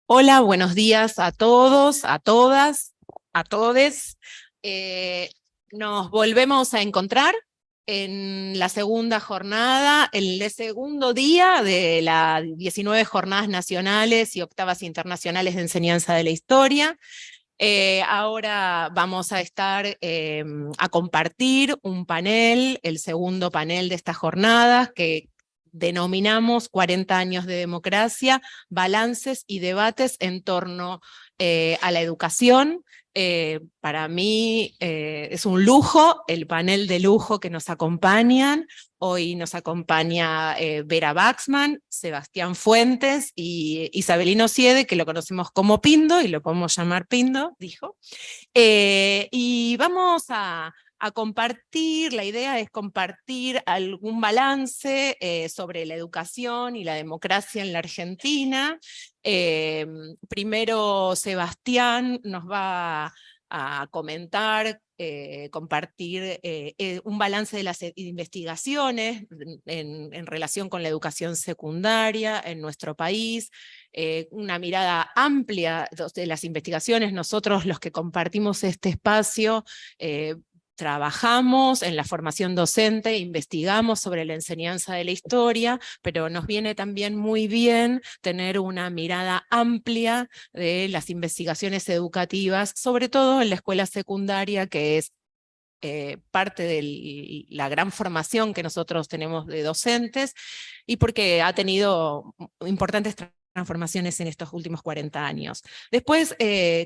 Hola, buenos días a todos, a todas, a todes. Eh, Nos volvemos a encontrar en la segunda jornada, en el segundo día de las 19 Jornadas Nacionales y Octavas Internacionales de Enseñanza de la Historia. Ahora vamos a estar a compartir un panel, el segundo panel de esta jornada, que denominamos 40 años de democracia, balances y debates en torno a la educación. Para mí es un lujo, el panel de lujo que nos acompañan. Hoy nos acompaña Vera Baxman, Sebastián Fuentes y Isabelino Siede, que lo conocemos como Pindo y lo podemos llamar Pindo, dijo. Y vamos a compartir, la idea es compartir algún balance sobre la educación y la democracia en la Argentina. Primero Sebastián nos va a comentar, compartir un balance de las investigaciones en relación con la educación secundaria en nuestro país, una mirada amplia de las investigaciones. Nosotros, los que compartimos este espacio, trabajamos en la formación docente, investigamos sobre la enseñanza de la historia, pero nos viene también muy bien tener una mirada amplia de las investigaciones educativas, sobre todo en la escuela secundaria, que es parte de la gran formación que nosotros tenemos de docentes y porque ha tenido importantes transformaciones en estos últimos 40 años. Después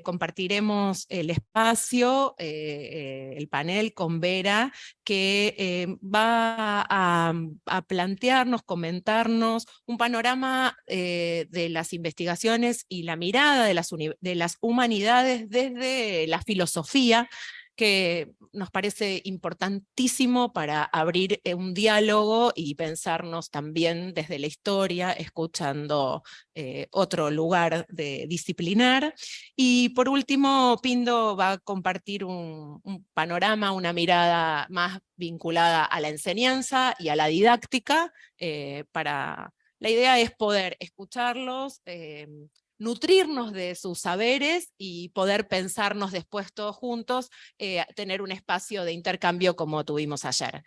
compartiremos el espacio, el panel con Vera, que va a plantearnos, comentarnos un panorama de las investigaciones y la mirada de las humanidades desde la filosofía, que nos parece importantísimo para abrir un diálogo y pensarnos también desde la historia, escuchando otro lugar de disciplinar. Y por último, Pindo va a compartir un panorama, una mirada más vinculada a la enseñanza y a la didáctica. La idea es poder escucharlos, nutrirnos de sus saberes y poder pensarnos después todos juntos, tener un espacio de intercambio como tuvimos ayer.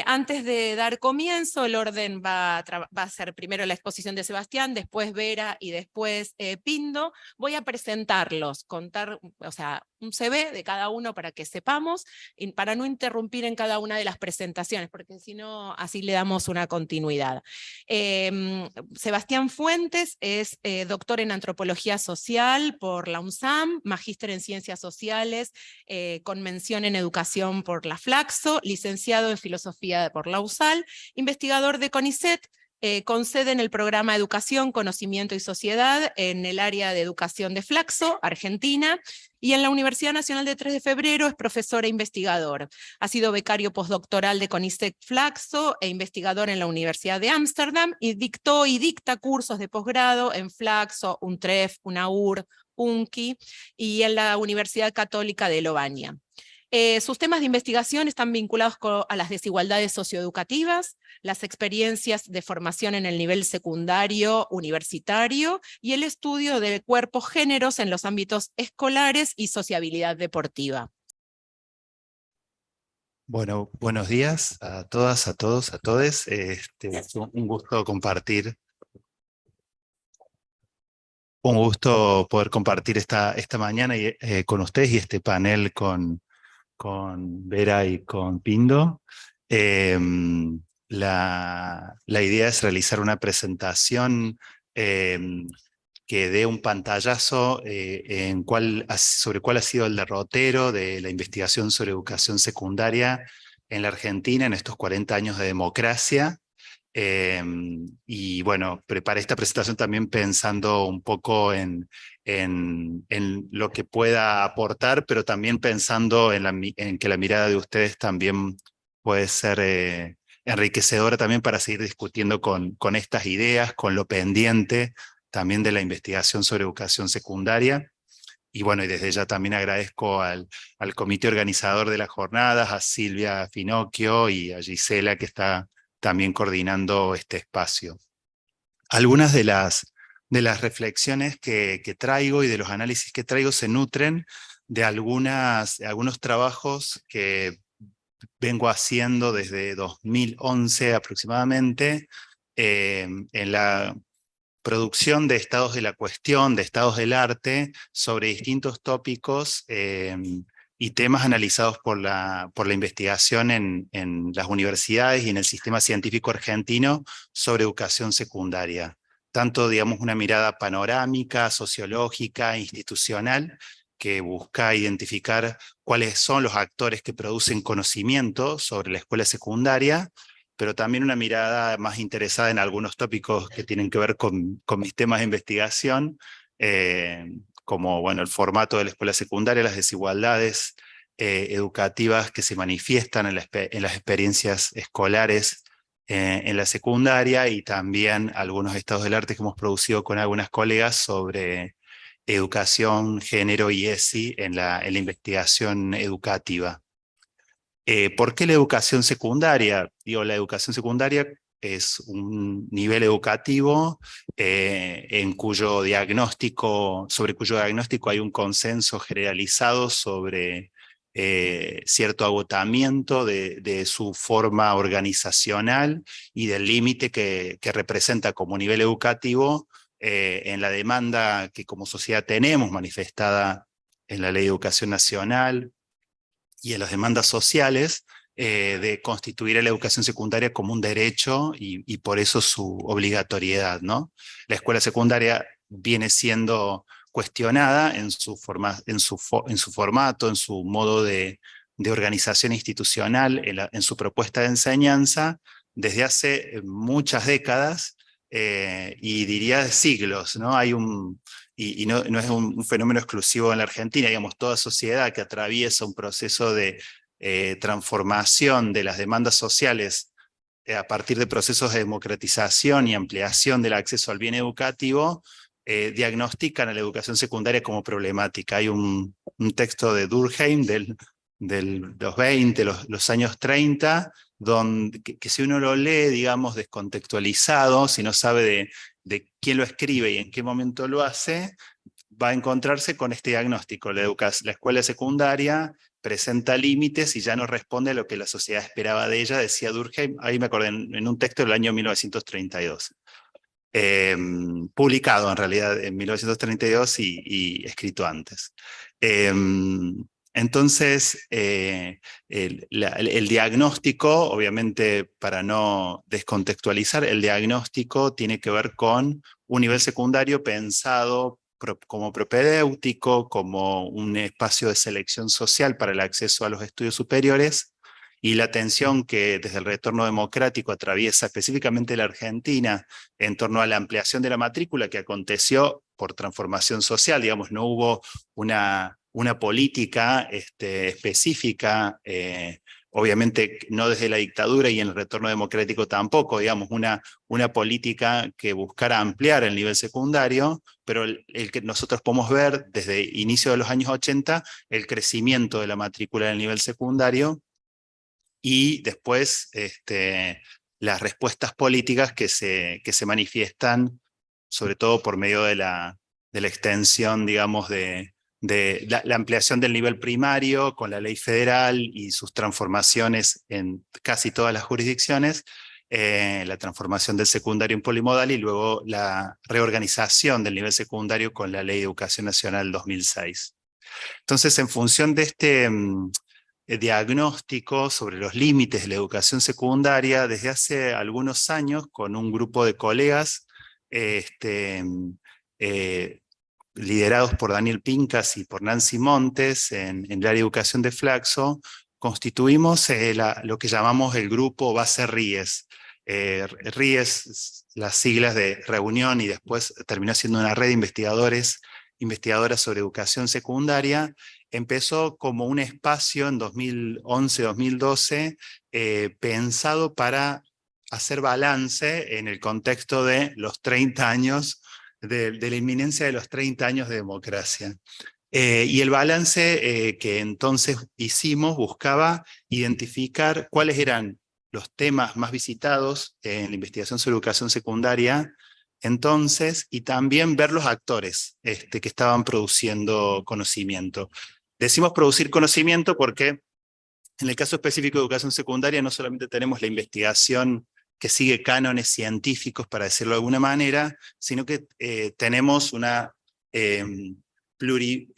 Antes de dar comienzo, el orden va a ser primero la exposición de Sebastián, después Vera y después Pindo. Voy a presentarlos, contar, o sea, un CV de cada uno para que sepamos, y para no interrumpir en cada una de las presentaciones, porque si no, así le damos una continuidad. Sebastián Fuentes es doctor en antropología social por la UNSAM, magíster en ciencias sociales con mención en educación por la Flaxo, licenciado en filosofía por la USAL, investigador de CONICET, con sede en el programa Educación, Conocimiento y Sociedad en el área de educación de Flaxo, Argentina, y en la Universidad Nacional de 3 de Febrero es profesor e investigador. Ha sido becario postdoctoral de CONICET Flaxo e investigador en la Universidad de Ámsterdam y dictó y dicta cursos de posgrado en Flaxo, UNTREF, UNAUR, UNCI y en la Universidad Católica de Lovaina. Sus temas de investigación están vinculados a las desigualdades socioeducativas, las experiencias de formación en el nivel secundario, universitario y el estudio de cuerpos géneros en los ámbitos escolares y sociabilidad deportiva. Bueno, buenos días a todas, a todos, a todes. Es un gusto compartir, un gusto poder compartir esta mañana con ustedes y este panel con Vera y con Pindo. Eh, la idea es realizar una presentación eh, que dé un pantallazo sobre cuál ha sido el derrotero de la investigación sobre educación secundaria en la Argentina en estos 40 años de democracia. Eh, y bueno, preparé esta presentación también pensando un poco en lo que pueda aportar, pero también pensando en que la mirada de ustedes también puede ser enriquecedora también para seguir discutiendo con estas ideas, con lo pendiente también de la investigación sobre educación secundaria. Y bueno, y desde ya también agradezco al comité organizador de las jornadas, a Silvia Finocchio y a Gisela, que está también coordinando este espacio. Algunas de las reflexiones que traigo y de los análisis que traigo se nutren de algunos trabajos que vengo haciendo desde 2011 aproximadamente, en la producción de estados de la cuestión, de estados del arte, sobre distintos tópicos y temas analizados por la investigación en las universidades y en el sistema científico argentino sobre educación secundaria. Tanto, digamos, una mirada panorámica, sociológica, institucional, que busca identificar cuáles son los actores que producen conocimiento sobre la escuela secundaria, pero también una mirada más interesada en algunos tópicos que tienen que ver con mis temas de investigación, como bueno, el formato de la escuela secundaria, las desigualdades educativas que se manifiestan en las experiencias escolares en la secundaria, y también algunos estados del arte que hemos producido con algunas colegas sobre educación, género y ESI en la investigación educativa. ¿Por qué la educación secundaria? Digo, la educación secundaria es un nivel educativo sobre cuyo diagnóstico hay un consenso generalizado sobre cierto agotamiento de su forma organizacional y del límite que representa como nivel educativo en la demanda que como sociedad tenemos manifestada en la Ley de Educación Nacional y en las demandas sociales de constituir a la educación secundaria como un derecho y por eso su obligatoriedad, ¿no? La escuela secundaria viene siendo cuestionada en su formato, en su modo de organización institucional, en su propuesta de enseñanza, desde hace muchas décadas, y diría siglos, ¿no? Y no es un fenómeno exclusivo en la Argentina, digamos, toda sociedad que atraviesa un proceso de transformación de las demandas sociales a partir de procesos de democratización y ampliación del acceso al bien educativo, diagnostican a la educación secundaria como problemática. Hay un texto de Durkheim de los 20, los años 30, que si uno lo lee, digamos, descontextualizado, si no sabe de quién lo escribe y en qué momento lo hace, va a encontrarse con este diagnóstico. La escuela secundaria presenta límites y ya no responde a lo que la sociedad esperaba de ella, decía Durkheim, ahí me acordé, en un texto del año 1932. Publicado en realidad en 1932 y escrito antes. Entonces, el diagnóstico, obviamente para no descontextualizar, el diagnóstico tiene que ver con un nivel secundario pensado como propedéutico, como un espacio de selección social para el acceso a los estudios superiores, y la tensión que desde el retorno democrático atraviesa específicamente la Argentina en torno a la ampliación de la matrícula, que aconteció por transformación social, digamos, no hubo una política específica, obviamente no desde la dictadura y en el retorno democrático tampoco, digamos, una política que buscara ampliar el nivel secundario, pero el que nosotros podemos ver desde inicio de los años 80, el crecimiento de la matrícula del nivel secundario, y después las respuestas políticas que se manifiestan, sobre todo por medio de la extensión, digamos, de la ampliación del nivel primario con la ley federal y sus transformaciones en casi todas las jurisdicciones, la transformación del secundario en polimodal y luego la reorganización del nivel secundario con la Ley de Educación Nacional 2006. Entonces, en función de diagnóstico sobre los límites de la educación secundaria, desde hace algunos años, con un grupo de colegas liderados por Daniel Pincas y por Nancy Montes en el área de educación de Flaxo, constituimos lo que llamamos el grupo Base RIES. RIES, las siglas de reunión, y después terminó siendo una red de investigadoras sobre educación secundaria. Empezó como un espacio en 2011-2012 pensado para hacer balance en el contexto de los 30 años, de la inminencia de los 30 años de democracia. Y el balance que entonces hicimos buscaba identificar cuáles eran los temas más visitados en la investigación sobre educación secundaria entonces, y también ver los actores que estaban produciendo conocimiento. Decimos producir conocimiento porque en el caso específico de educación secundaria no solamente tenemos la investigación que sigue cánones científicos, para decirlo de alguna manera, sino que tenemos eh, pluri,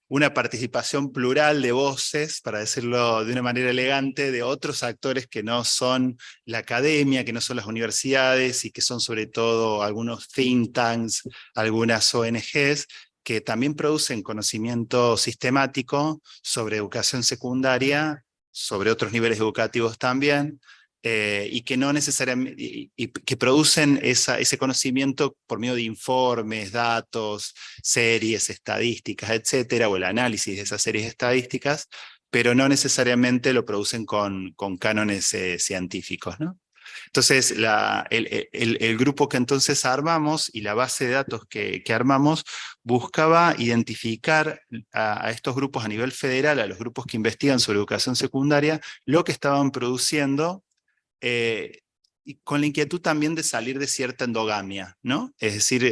una participación plural de voces, para decirlo de una manera elegante, de otros actores que no son la academia, que no son las universidades, y que son sobre todo algunos think tanks, algunas ONGs, que también producen conocimiento sistemático sobre educación secundaria, sobre otros niveles educativos también, y que no necesariamente, y que producen ese conocimiento por medio de informes, datos, series, estadísticas, etcétera, o el análisis de esas series estadísticas, pero no necesariamente lo producen con cánones científicos, ¿no? Entonces, el grupo que entonces armamos y la base de datos que armamos buscaba identificar a estos grupos a nivel federal, a los grupos que investigan sobre educación secundaria, lo que estaban produciendo, y con la inquietud también de salir de cierta endogamia, ¿no? Es decir,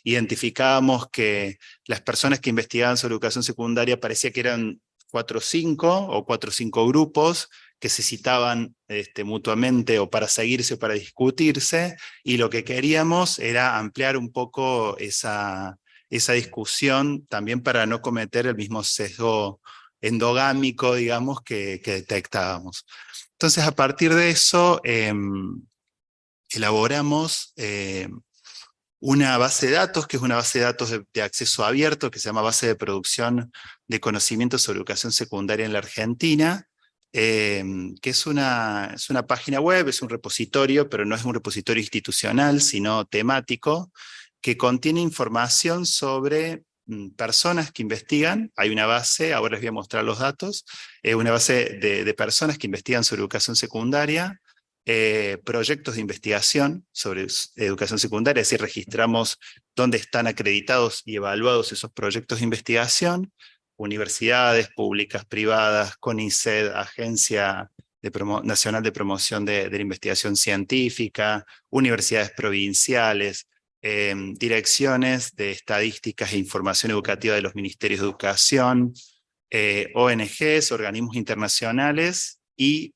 identificábamos que las personas que investigaban sobre educación secundaria parecía que eran 4 o 5 grupos que se citaban mutuamente o para seguirse o para discutirse, y lo que queríamos era ampliar un poco esa discusión también para no cometer el mismo sesgo endogámico, digamos, que detectábamos. Entonces, a partir de eso, elaboramos una base de datos, que es una base de datos de acceso abierto, que se llama Base de Producción de Conocimientos sobre Educación Secundaria en la Argentina, que es una página web, es un repositorio, pero no es un repositorio institucional, sino temático, que contiene información sobre personas que investigan. Hay una base, ahora les voy a mostrar los datos, una base de personas que investigan sobre educación secundaria, proyectos de investigación sobre educación secundaria, es decir, registramos dónde están acreditados y evaluados esos proyectos de investigación, universidades públicas, privadas, CONICET, Agencia Nacional de Promoción de la Investigación Científica, universidades provinciales, direcciones de estadísticas e información educativa de los ministerios de educación, ONGs, organismos internacionales, y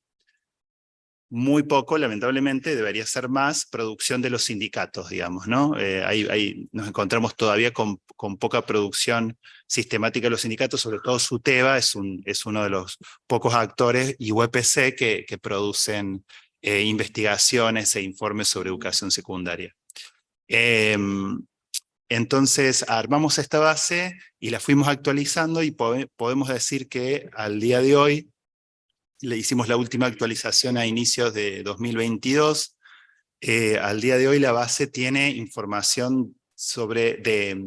muy poco, lamentablemente, debería ser más producción de los sindicatos, digamos, ¿no? Ahí nos encontramos todavía con poca producción sistemática de los sindicatos, sobre todo SUTEBA es uno de los pocos actores, y UPC que producen investigaciones e informes sobre educación secundaria. Entonces armamos esta base y la fuimos actualizando, y podemos decir que al día de hoy, le hicimos la última actualización a inicios de 2022. Al día de hoy la base tiene información de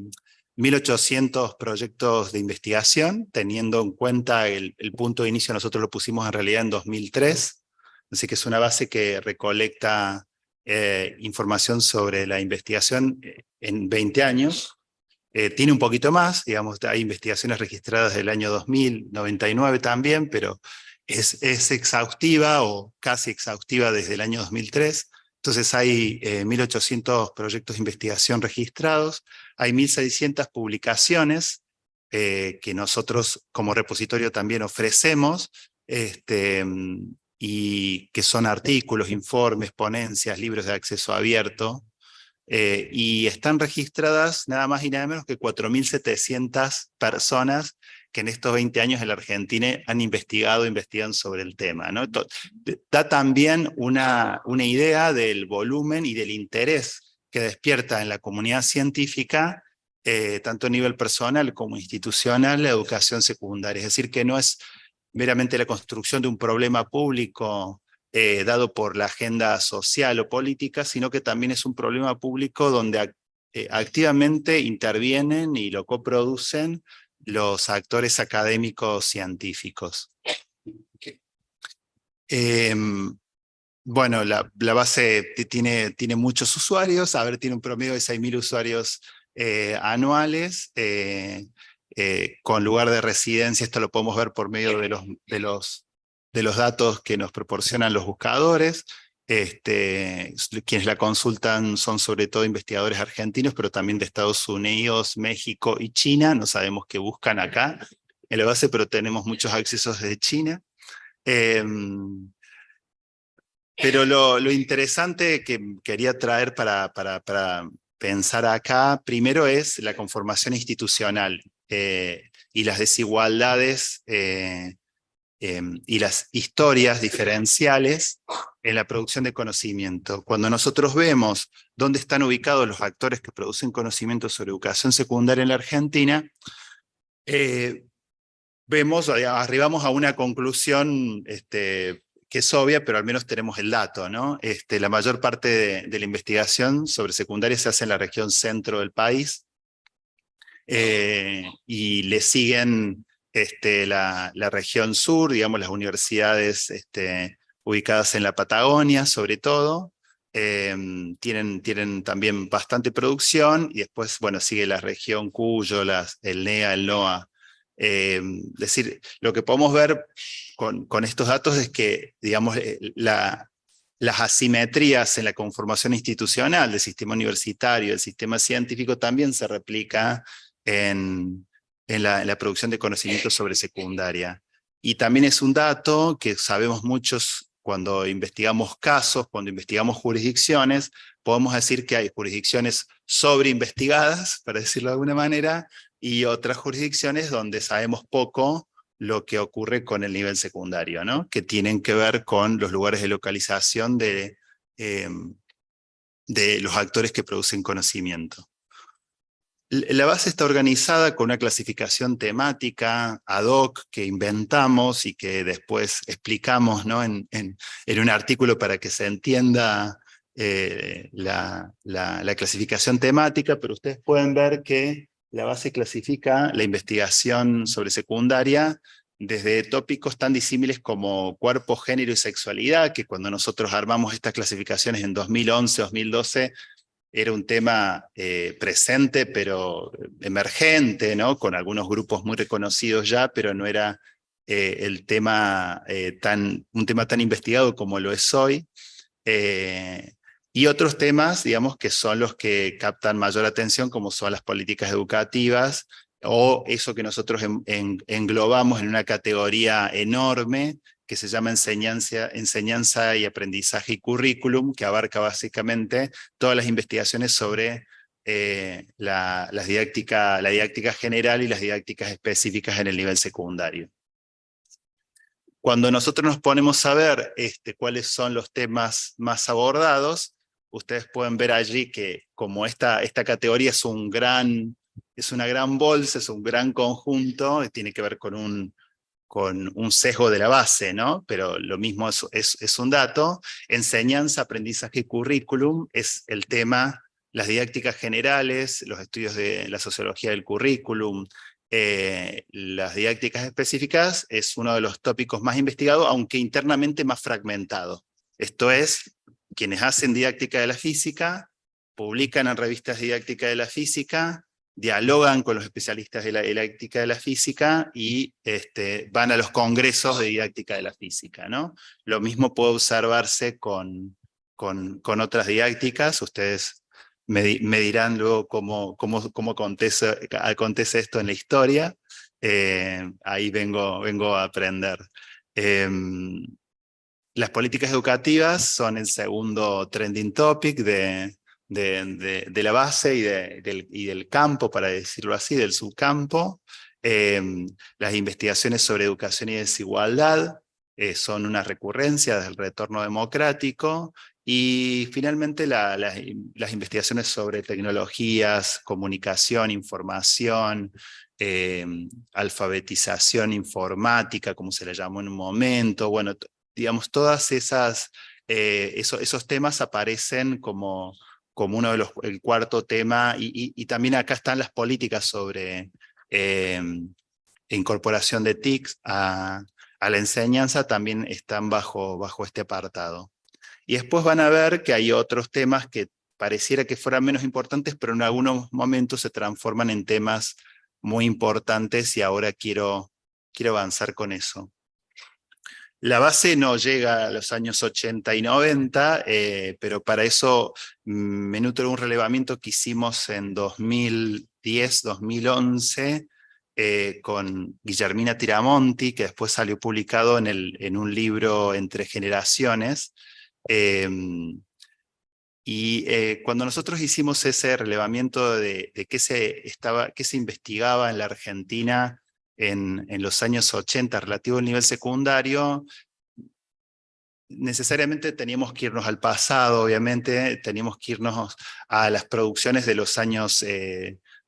1.800 proyectos de investigación, teniendo en cuenta el punto de inicio. Nosotros lo pusimos en realidad en 2003, así que es una base que recolecta información sobre la investigación en 20 años. Tiene un poquito más, digamos, hay investigaciones registradas del año 2000, 99 también, pero es exhaustiva o casi exhaustiva desde el año 2003. Entonces hay 1.800 proyectos de investigación registrados, hay 1.600 publicaciones que nosotros como repositorio también ofrecemos, y que son artículos, informes, ponencias, libros de acceso abierto, y están registradas nada más y nada menos que 4.700 personas que en estos 20 años en la Argentina han investigan sobre el tema, ¿no? Da también una idea del volumen y del interés que despierta en la comunidad científica, tanto a nivel personal como institucional, la educación secundaria. Es decir, que no es meramente la construcción de un problema público dado por la agenda social o política, sino que también es un problema público donde activamente intervienen y lo coproducen los actores académicos científicos. Bueno, la base tiene muchos usuarios, a ver, tiene un promedio de 6.000 usuarios anuales, con lugar de residencia. Esto lo podemos ver por medio de los datos que nos proporcionan los buscadores. Quienes la consultan son sobre todo investigadores argentinos, pero también de Estados Unidos, México y China. No sabemos qué buscan acá en la base, pero tenemos muchos accesos de China. Pero lo interesante que quería traer para pensar acá, primero es la conformación institucional y las desigualdades y las historias diferenciales en la producción de conocimiento. Cuando nosotros vemos dónde están ubicados los actores que producen conocimiento sobre educación secundaria en la Argentina, arribamos a una conclusión que es obvia, pero al menos tenemos el dato, ¿no? La mayor parte de la investigación sobre secundaria se hace en la región centro del país, y le siguen la región sur, digamos las universidades ubicadas en la Patagonia sobre todo, tienen también bastante producción, y después, bueno, sigue la región Cuyo, el NEA, el NOA. Es decir, lo que podemos ver con estos datos es que, digamos, las asimetrías en la conformación institucional del sistema universitario, del sistema científico, también se replica en la producción de conocimiento sobre secundaria. Y también es un dato que sabemos muchos cuando investigamos casos, cuando investigamos jurisdicciones, podemos decir que hay jurisdicciones sobreinvestigadas, para decirlo de alguna manera, y otras jurisdicciones donde sabemos poco lo que ocurre con el nivel secundario, ¿no? Que tienen que ver con los lugares de localización de los actores que producen conocimiento. La base está organizada con una clasificación temática ad hoc que inventamos y que después explicamos, ¿no? en un artículo para que se entienda la clasificación temática, pero ustedes pueden ver que la base clasifica la investigación sobre secundaria desde tópicos tan disímiles como cuerpo, género y sexualidad, que cuando nosotros armamos estas clasificaciones en 2011, 2012, era un tema presente, pero emergente, ¿no? Con algunos grupos muy reconocidos ya, pero no era un tema tan investigado como lo es hoy. Y otros temas, digamos, que son los que captan mayor atención, como son las políticas educativas, o eso que nosotros englobamos en una categoría enorme, que se llama enseñanza y aprendizaje y currículum, que abarca básicamente todas las investigaciones sobre la didáctica general y las didácticas específicas en el nivel secundario. Cuando nosotros nos ponemos a ver cuáles son los temas más abordados, ustedes pueden ver allí que como esta categoría es una gran bolsa, es un gran conjunto, tiene que ver con un sesgo de la base, ¿no? Pero lo mismo es un dato. Enseñanza, aprendizaje y currículum es el tema, las didácticas generales, los estudios de la sociología del currículum, las didácticas específicas es uno de los tópicos más investigados, aunque internamente más fragmentado. Esto es, quienes hacen didáctica de la física, publican en revistas de didáctica de la física, dialogan con los especialistas de la didáctica de la física y van a los congresos de didáctica de la física, ¿no? Lo mismo puede observarse con otras didácticas. Ustedes me dirán luego cómo acontece esto en la historia. Ahí vengo a aprender. Las políticas educativas son el segundo trending topic de la base y del campo, para decirlo así, del subcampo. Las investigaciones sobre educación y desigualdad son una recurrencia del retorno democrático, y finalmente las investigaciones sobre tecnologías, comunicación, información, alfabetización informática, como se le llamó en un momento, bueno, digamos, todas esos temas aparecen como uno de el cuarto tema, y también acá están las políticas sobre incorporación de TICs a la enseñanza, también están bajo este apartado. Y después van a ver que hay otros temas que pareciera que fueran menos importantes, pero en algunos momentos se transforman en temas muy importantes, y ahora quiero avanzar con eso. La base no llega a los años 80 y 90, pero para eso me nutro un relevamiento que hicimos en 2010, 2011, con Guillermina Tiramonti, que después salió publicado en un libro Entre Generaciones. Eh, Cuando nosotros hicimos ese relevamiento de qué se investigaba en la Argentina en los años 80 relativo al nivel secundario, necesariamente teníamos que irnos al pasado, obviamente, teníamos que irnos a las producciones de los años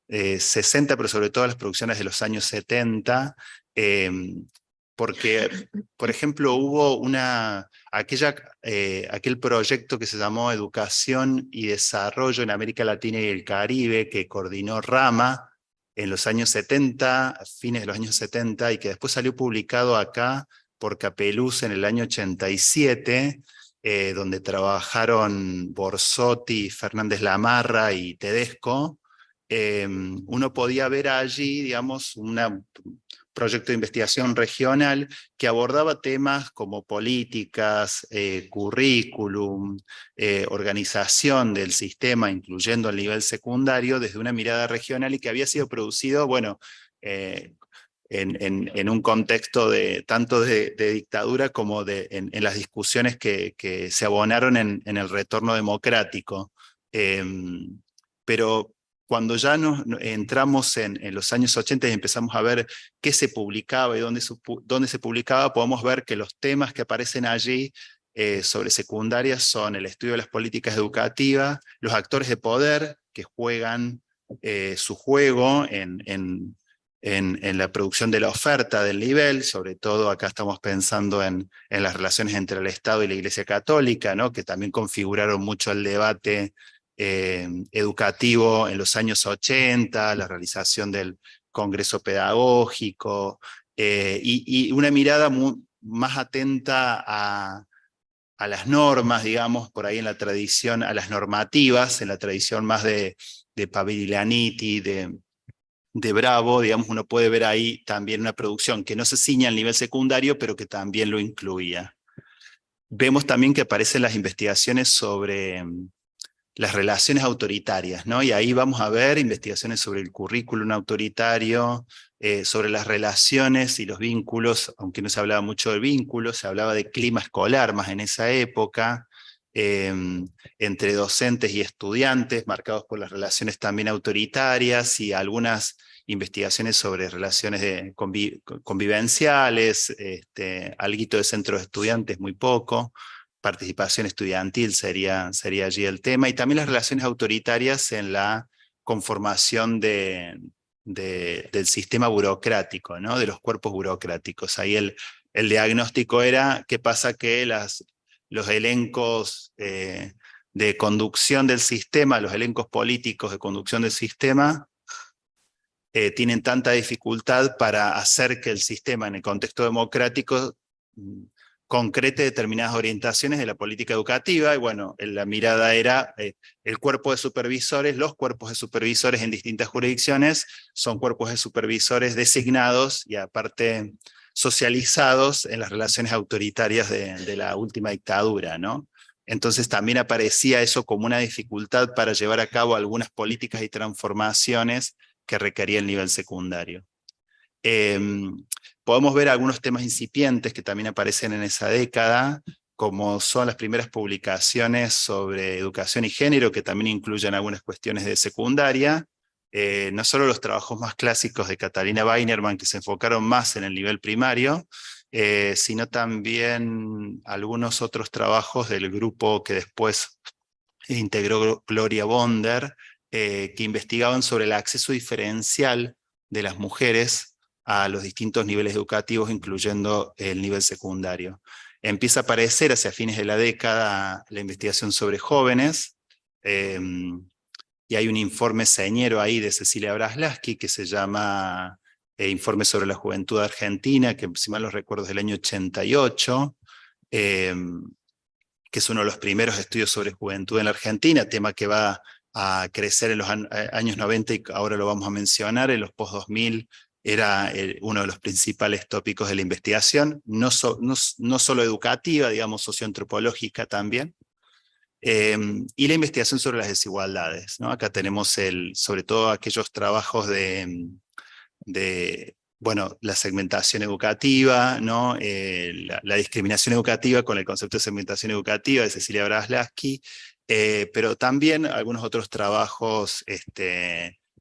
60, pero sobre todo a las producciones de los años 70, eh, porque, por ejemplo, hubo aquel proyecto que se llamó Educación y Desarrollo en América Latina y el Caribe, que coordinó Rama en los años 70, fines de los años 70, y que después salió publicado acá por Capeluz en el año 87, donde trabajaron Borsotti, Fernández Lamarra y Tedesco. Uno podía ver allí, digamos, un proyecto de investigación regional que abordaba temas como políticas, currículum, organización del sistema, incluyendo el nivel secundario, desde una mirada regional, y que había sido producido, bueno, en un contexto tanto de dictadura como en las discusiones que se abonaron en el retorno democrático. Pero cuando ya entramos en los años 80 y empezamos a ver qué se publicaba y dónde se publicaba, podemos ver que los temas que aparecen allí sobre secundarias son el estudio de las políticas educativas, los actores de poder que juegan su juego en la producción de la oferta del nivel. Sobre todo acá estamos pensando en las relaciones entre el Estado y la Iglesia Católica, ¿no?, que también configuraron mucho el debate educativo en los años 80, la realización del Congreso Pedagógico, y una mirada más atenta a las normas, digamos, por ahí en la tradición, a las normativas, en la tradición más de Pavillaniti, de Bravo, digamos. Uno puede ver ahí también una producción que no se ciña al nivel secundario, pero que también lo incluía. Vemos también que aparecen las investigaciones sobre las relaciones autoritarias, ¿no? Y ahí vamos a ver investigaciones sobre el currículum autoritario, sobre las relaciones y los vínculos, aunque no se hablaba mucho de vínculos, se hablaba de clima escolar más en esa época, entre docentes y estudiantes, marcados por las relaciones también autoritarias, y algunas investigaciones sobre relaciones convivenciales, alguito de centros de estudiantes, muy poco. Participación estudiantil sería allí el tema, y también las relaciones autoritarias en la conformación del sistema burocrático, ¿no?, de los cuerpos burocráticos. Ahí el diagnóstico era qué pasa que los elencos de conducción del sistema, los elencos políticos de conducción del sistema, tienen tanta dificultad para hacer que el sistema en el contexto democrático concrete determinadas orientaciones de la política educativa. Y bueno, la mirada era el cuerpo de supervisores. Los cuerpos de supervisores en distintas jurisdicciones son cuerpos de supervisores designados y aparte socializados en las relaciones autoritarias de la última dictadura, ¿no? Entonces también aparecía eso como una dificultad para llevar a cabo algunas políticas y transformaciones que requería el nivel secundario. Podemos ver algunos temas incipientes que también aparecen en esa década, como son las primeras publicaciones sobre educación y género, que también incluyen algunas cuestiones de secundaria. No solo los trabajos más clásicos de Catalina Weinerman, que se enfocaron más en el nivel primario, sino también algunos otros trabajos del grupo que después integró Gloria Bonder, que investigaban sobre el acceso diferencial de las mujeres a los distintos niveles educativos, incluyendo el nivel secundario. Empieza a aparecer hacia fines de la década la investigación sobre jóvenes, y hay un informe señero ahí de Cecilia Braslaski que se llama Informe sobre la Juventud Argentina, que si mal no recuerdo es del año 88, que es uno de los primeros estudios sobre juventud en la Argentina, tema que va a crecer en los años 90, y ahora lo vamos a mencionar, en los post-2000, era uno de los principales tópicos de la investigación, no solo educativa, digamos, socioantropológica también. Y la investigación sobre las desigualdades, ¿no? Acá tenemos sobre todo aquellos trabajos bueno, la segmentación educativa, ¿no? La discriminación educativa con el concepto de segmentación educativa de Cecilia Braslavsky, pero también algunos otros trabajos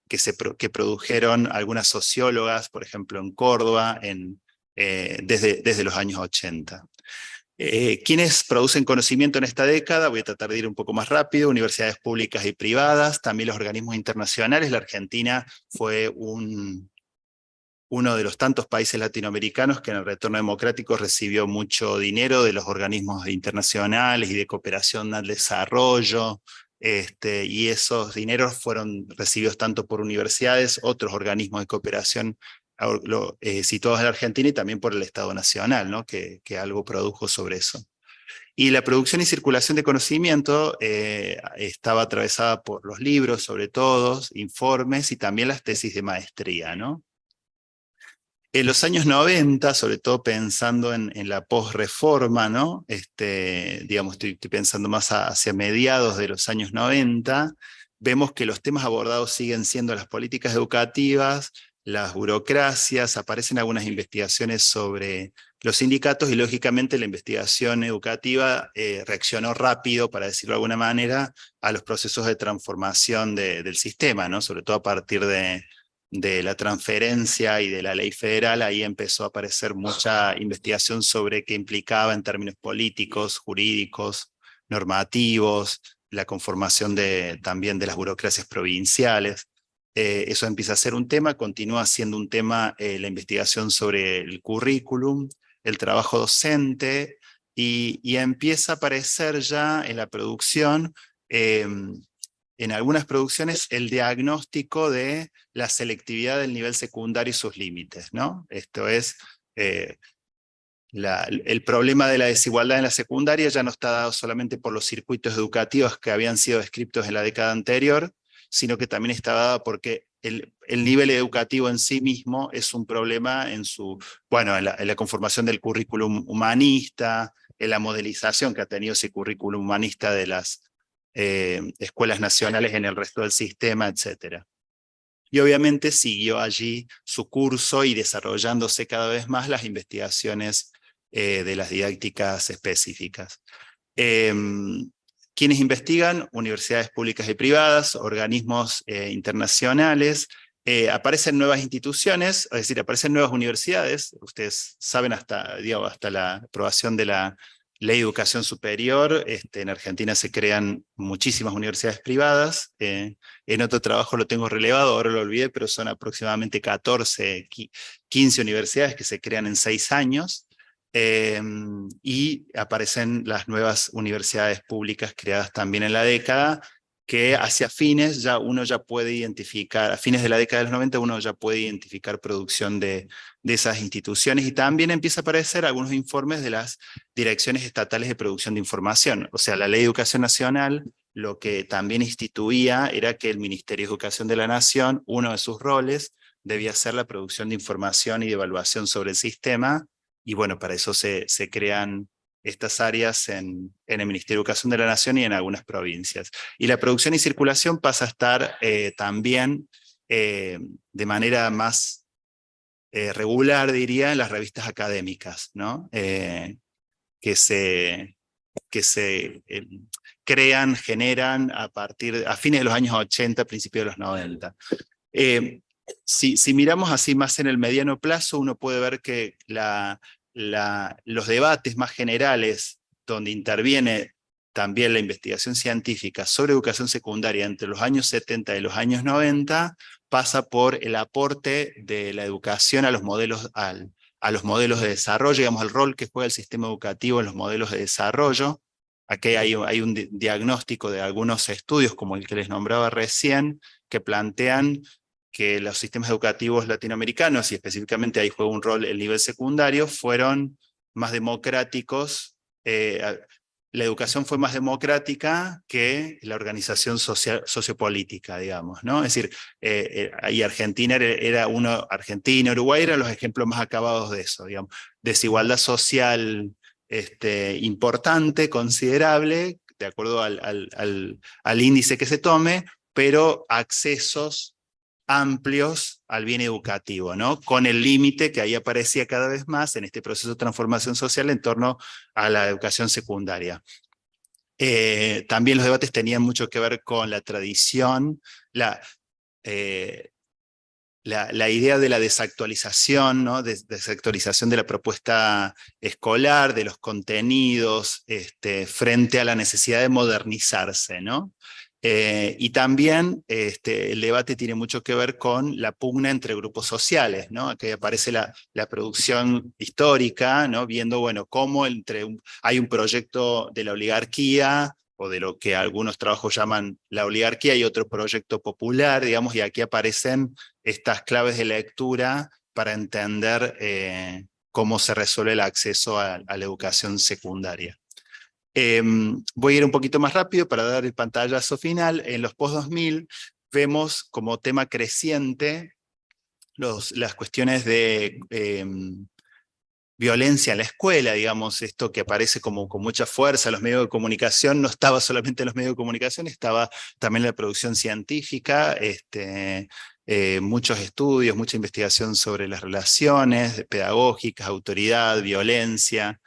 que produjeron algunas sociólogas, por ejemplo en Córdoba, desde los años 80. ¿Quiénes producen conocimiento en esta década? Voy a tratar de ir un poco más rápido. Universidades públicas y privadas, también los organismos internacionales. La Argentina fue uno de los tantos países latinoamericanos que en el retorno democrático recibió mucho dinero de los organismos internacionales y de cooperación al desarrollo, y esos dineros fueron recibidos tanto por universidades, otros organismos de cooperación situados en la Argentina y también por el Estado Nacional, ¿no? que algo produjo sobre eso. Y la producción y circulación de conocimiento estaba atravesada por los libros, sobre todo, informes y también las tesis de maestría, ¿no? En los años 90, sobre todo pensando en la posreforma, ¿no? Digamos, estoy pensando más hacia mediados de los años 90, vemos que los temas abordados siguen siendo las políticas educativas, las burocracias, aparecen algunas investigaciones sobre los sindicatos y lógicamente la investigación educativa reaccionó rápido, para decirlo de alguna manera, a los procesos de transformación del sistema, ¿no? Sobre todo a partir de la transferencia y de la ley federal. Ahí empezó a aparecer mucha investigación sobre qué implicaba en términos políticos, jurídicos, normativos, la conformación también de las burocracias provinciales. Eso empieza a ser un tema, continúa siendo un tema la investigación sobre el currículum, el trabajo docente, y empieza a aparecer ya en la producción, en algunas producciones, el diagnóstico de la selectividad del nivel secundario y sus límites, ¿no? Esto es, el problema de la desigualdad en la secundaria ya no está dado solamente por los circuitos educativos que habían sido descritos en la década anterior, sino que también está dado porque el nivel educativo en sí mismo es un problema en la conformación del currículum humanista, en la modelización que ha tenido ese currículum humanista de las escuelas nacionales en el resto del sistema, etc. Y obviamente siguió allí su curso y desarrollándose cada vez más las investigaciones de las didácticas específicas. ¿Quiénes investigan? Universidades públicas y privadas, organismos internacionales, aparecen nuevas instituciones, es decir, aparecen nuevas universidades. Ustedes saben hasta la aprobación de la Ley de Educación Superior, en Argentina se crean muchísimas universidades privadas. En otro trabajo lo tengo relevado, ahora lo olvidé, pero son aproximadamente 14, 15 universidades que se crean en 6 años. Y aparecen las nuevas universidades públicas creadas también en la década, que hacia fines uno ya puede identificar, a fines de la década de los 90 uno ya puede identificar producción de esas instituciones, y también empieza a aparecer algunos informes de las direcciones estatales de producción de información. O sea, la Ley de Educación Nacional lo que también instituía era que el Ministerio de Educación de la Nación, uno de sus roles, debía ser la producción de información y de evaluación sobre el sistema, y bueno, para eso se crean estas áreas en el Ministerio de Educación de la Nación y en algunas provincias. Y la producción y circulación pasa a estar también de manera más regular, diría, en las revistas académicas, ¿no? Que se crean, generan a fines de los años 80, principios de los 90. Si miramos así más en el mediano plazo, uno puede ver que los debates más generales, donde interviene también la investigación científica sobre educación secundaria entre los años 70 y los años 90, pasa por el aporte de la educación a los modelos, a los modelos de desarrollo, digamos, el rol que juega el sistema educativo en los modelos de desarrollo. Aquí hay un diagnóstico de algunos estudios, como el que les nombraba recién, que plantean que los sistemas educativos latinoamericanos, y específicamente ahí juega un rol el nivel secundario, fueron más democráticos. la educación fue más democrática que la organización sociopolítica, digamos, ¿no? Es decir, y Argentina Argentina, Uruguay eran los ejemplos más acabados de eso, digamos. Desigualdad social importante, considerable, de acuerdo al índice que se tome, pero accesos amplios al bien educativo, ¿no? Con el límite que ahí aparecía cada vez más en este proceso de transformación social en torno a la educación secundaria. También los debates tenían mucho que ver con la tradición, la idea de la desactualización, ¿no? Desactualización de la propuesta escolar, de los contenidos, frente a la necesidad de modernizarse, ¿no? Y también el debate tiene mucho que ver con la pugna entre grupos sociales, ¿no? Aquí aparece la producción histórica, ¿no? Viendo, bueno, cómo hay un proyecto de la oligarquía, o de lo que algunos trabajos llaman la oligarquía, y otro proyecto popular, digamos, y aquí aparecen estas claves de lectura para entender cómo se resuelve el acceso a la educación secundaria. Voy a ir un poquito más rápido para dar el pantallazo final. En los post-2000 vemos como tema creciente las cuestiones de violencia en la escuela, digamos, esto que aparece como con mucha fuerza en los medios de comunicación. No estaba solamente en los medios de comunicación, estaba también en la producción científica, muchos estudios, mucha investigación sobre las relaciones pedagógicas, autoridad, violencia.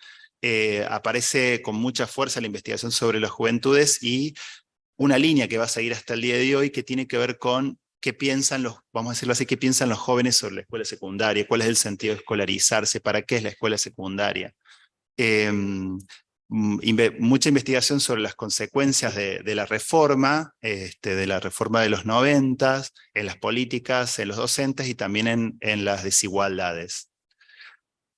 Aparece con mucha fuerza la investigación sobre las juventudes, y una línea que va a seguir hasta el día de hoy que tiene que ver con qué piensan vamos a decirlo así, qué piensan los jóvenes sobre la escuela secundaria, cuál es el sentido de escolarizarse, para qué es la escuela secundaria. Mucha investigación sobre las consecuencias de la reforma, de los 90, en las políticas, en los docentes y también en las desigualdades.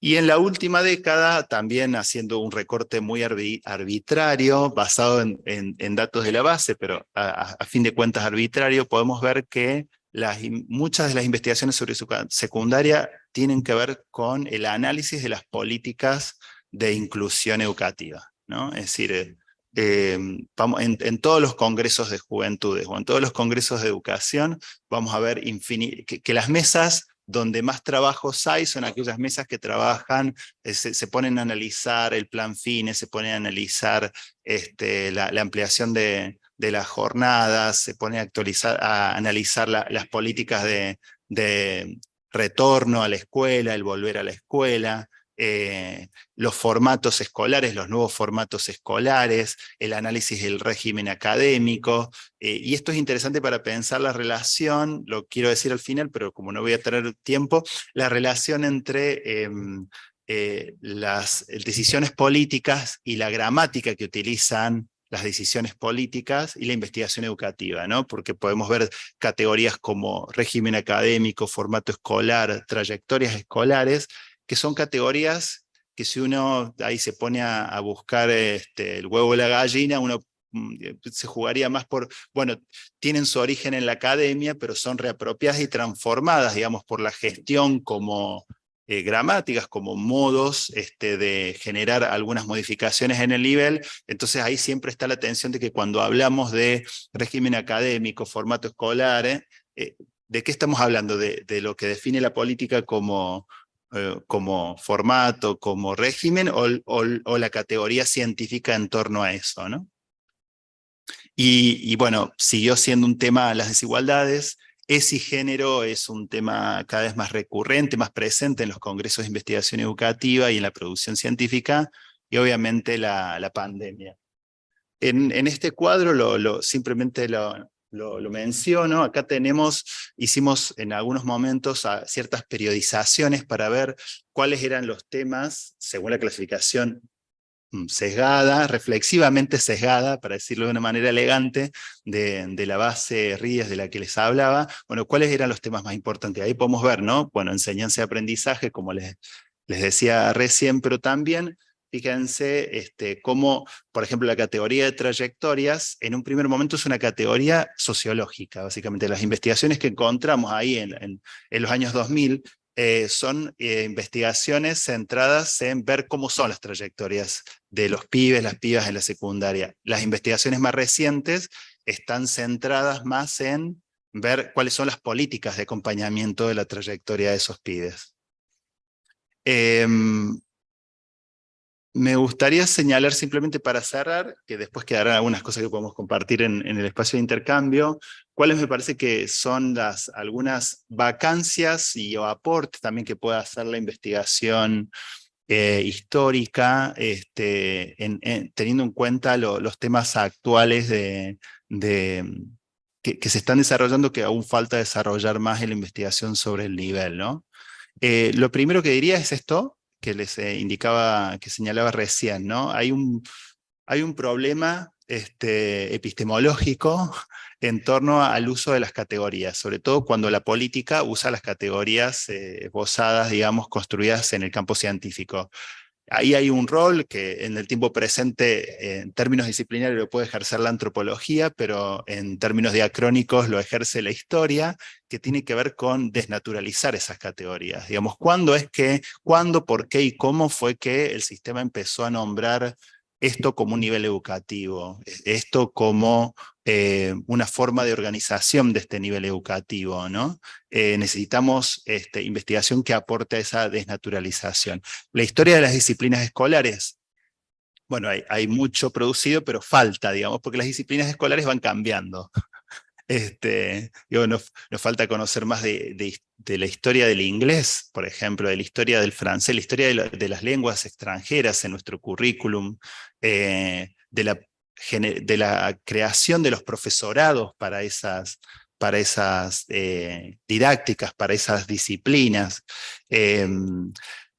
Y en la última década, también haciendo un recorte muy arbitrario, basado en datos de la base, pero a fin de cuentas arbitrario, podemos ver que muchas de las investigaciones sobre secundaria tienen que ver con el análisis de las políticas de inclusión educativa, ¿no? Es decir, en todos los congresos de juventudes o en todos los congresos de educación, vamos a ver que las mesas donde más trabajos hay son aquellas mesas que trabajan, se ponen a analizar el plan FINE, se ponen a analizar la ampliación de las jornadas, se pone a analizar las políticas de retorno a la escuela, el volver a la escuela, los formatos escolares, los nuevos formatos escolares, el análisis del régimen académico, y esto es interesante para pensar la relación, lo quiero decir al final, pero como no voy a tener tiempo, la relación entre las decisiones políticas y la gramática que utilizan las decisiones políticas y la investigación educativa, ¿no? Porque podemos ver categorías como régimen académico, formato escolar, trayectorias escolares, que son categorías que si uno ahí se pone a buscar el huevo y la gallina, uno se jugaría más por, bueno, tienen su origen en la academia, pero son reapropiadas y transformadas, digamos, por la gestión como gramáticas, como modos de generar algunas modificaciones en el nivel. Entonces ahí siempre está la tensión de que cuando hablamos de régimen académico, formato escolar, ¿de qué estamos hablando? De lo que define la política como formato, como régimen, o la categoría científica en torno a eso, ¿no? Y bueno, siguió siendo un tema las desigualdades. Ese género es un tema cada vez más recurrente, más presente en los congresos de investigación educativa y en la producción científica, y obviamente la pandemia. En este cuadro simplemente lo menciono. Acá hicimos en algunos momentos ciertas periodizaciones para ver cuáles eran los temas, según la clasificación sesgada, reflexivamente sesgada, para decirlo de una manera elegante, de la base Ries de la que les hablaba. Bueno, ¿cuáles eran los temas más importantes? Ahí podemos ver, ¿no? Bueno, enseñanza y aprendizaje, como les decía recién, pero también fíjense cómo, por ejemplo, la categoría de trayectorias, en un primer momento es una categoría sociológica, básicamente. Las investigaciones que encontramos ahí en los años 2000 son investigaciones centradas en ver cómo son las trayectorias de los pibes, las pibas en la secundaria. Las investigaciones más recientes están centradas más en ver cuáles son las políticas de acompañamiento de la trayectoria de esos pibes. Me gustaría señalar simplemente para cerrar, que después quedarán algunas cosas que podemos compartir en el espacio de intercambio, cuáles me parece que son algunas vacancias o aportes también que pueda hacer la investigación histórica, teniendo en cuenta los temas actuales que se están desarrollando, que aún falta desarrollar más en la investigación sobre el nivel, ¿no? Lo primero que diría es esto, que les indicaba, que señalaba recién, ¿no? Hay un problema epistemológico en torno al uso de las categorías, sobre todo cuando la política usa las categorías esbozadas, digamos, construidas en el campo científico. Ahí hay un rol que en el tiempo presente, en términos disciplinarios, lo puede ejercer la antropología, pero en términos diacrónicos lo ejerce la historia, que tiene que ver con desnaturalizar esas categorías. Digamos, cuándo, por qué y cómo fue que el sistema empezó a nombrar esto como un nivel educativo, esto como una forma de organización de este nivel educativo, ¿no? Necesitamos investigación que aporte a esa desnaturalización. La historia de las disciplinas escolares, bueno, hay mucho producido, pero falta, digamos, porque las disciplinas escolares van cambiando. Nos falta conocer más de la historia del inglés, por ejemplo, de la historia del francés, la historia de las lenguas extranjeras en nuestro currículum, de la creación de los profesorados para esas didácticas, para esas disciplinas.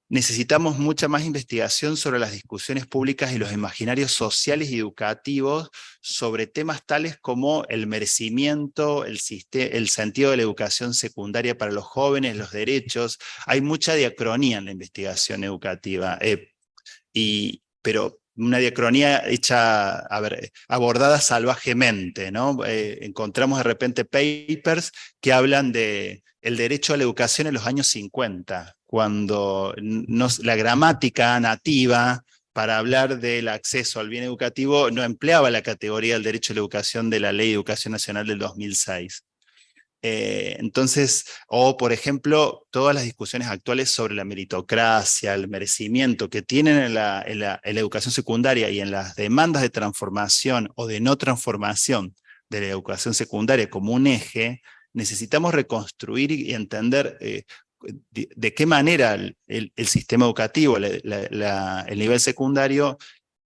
Necesitamos mucha más investigación sobre las discusiones públicas y los imaginarios sociales y educativos sobre temas tales como el merecimiento, el sentido de la educación secundaria para los jóvenes, los derechos. Hay mucha diacronía en la investigación educativa, pero una diacronía hecha, abordada salvajemente, ¿no? Encontramos de repente papers que hablan de el derecho a la educación en los años 50, cuando la gramática nativa para hablar del acceso al bien educativo no empleaba la categoría del derecho a la educación de la Ley de Educación Nacional del 2006. Entonces, o por ejemplo, todas las discusiones actuales sobre la meritocracia, el merecimiento que tienen en la educación secundaria y en las demandas de transformación o de no transformación de la educación secundaria como un eje, necesitamos reconstruir y entender de qué manera el sistema educativo, el nivel secundario,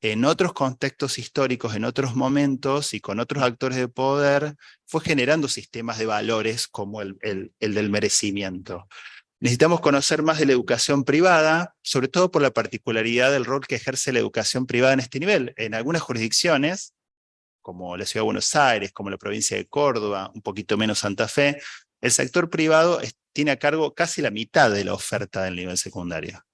en otros contextos históricos, en otros momentos y con otros actores de poder, fue generando sistemas de valores como el del merecimiento. Necesitamos conocer más de la educación privada, sobre todo por la particularidad del rol que ejerce la educación privada en este nivel. En algunas jurisdicciones, como la Ciudad de Buenos Aires, como la provincia de Córdoba, un poquito menos Santa Fe, el sector privado tiene a cargo casi la mitad de la oferta del nivel secundario.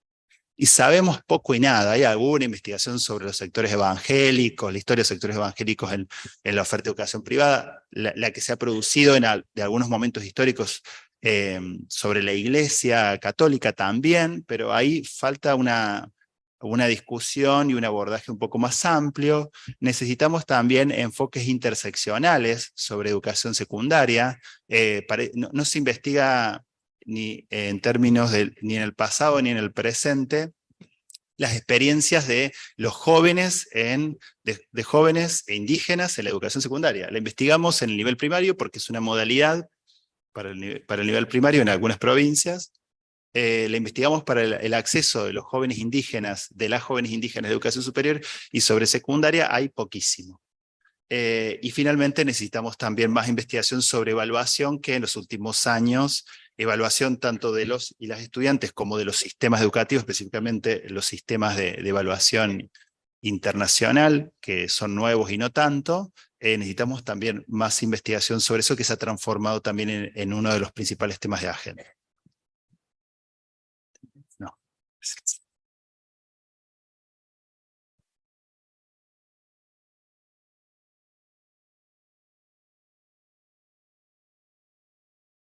Y sabemos poco y nada. Hay alguna investigación sobre los sectores evangélicos, la historia de los sectores evangélicos en la oferta de educación privada, la que se ha producido de algunos momentos históricos sobre la Iglesia católica también, pero ahí falta una discusión y un abordaje un poco más amplio. Necesitamos también enfoques interseccionales sobre educación secundaria. No se investiga ni en términos ni en el pasado ni en el presente, las experiencias de los jóvenes, de jóvenes e indígenas en la educación secundaria. La investigamos en el nivel primario porque es una modalidad para el nivel primario en algunas provincias. La investigamos para el acceso de los jóvenes indígenas, de las jóvenes indígenas de educación superior, y sobre secundaria hay poquísimo. Y finalmente necesitamos también más investigación sobre evaluación, que en los últimos años, evaluación tanto de los y las estudiantes como de los sistemas educativos, específicamente los sistemas de evaluación internacional, que son nuevos y no tanto. Necesitamos también más investigación sobre eso, que se ha transformado también en uno de los principales temas de agenda. No.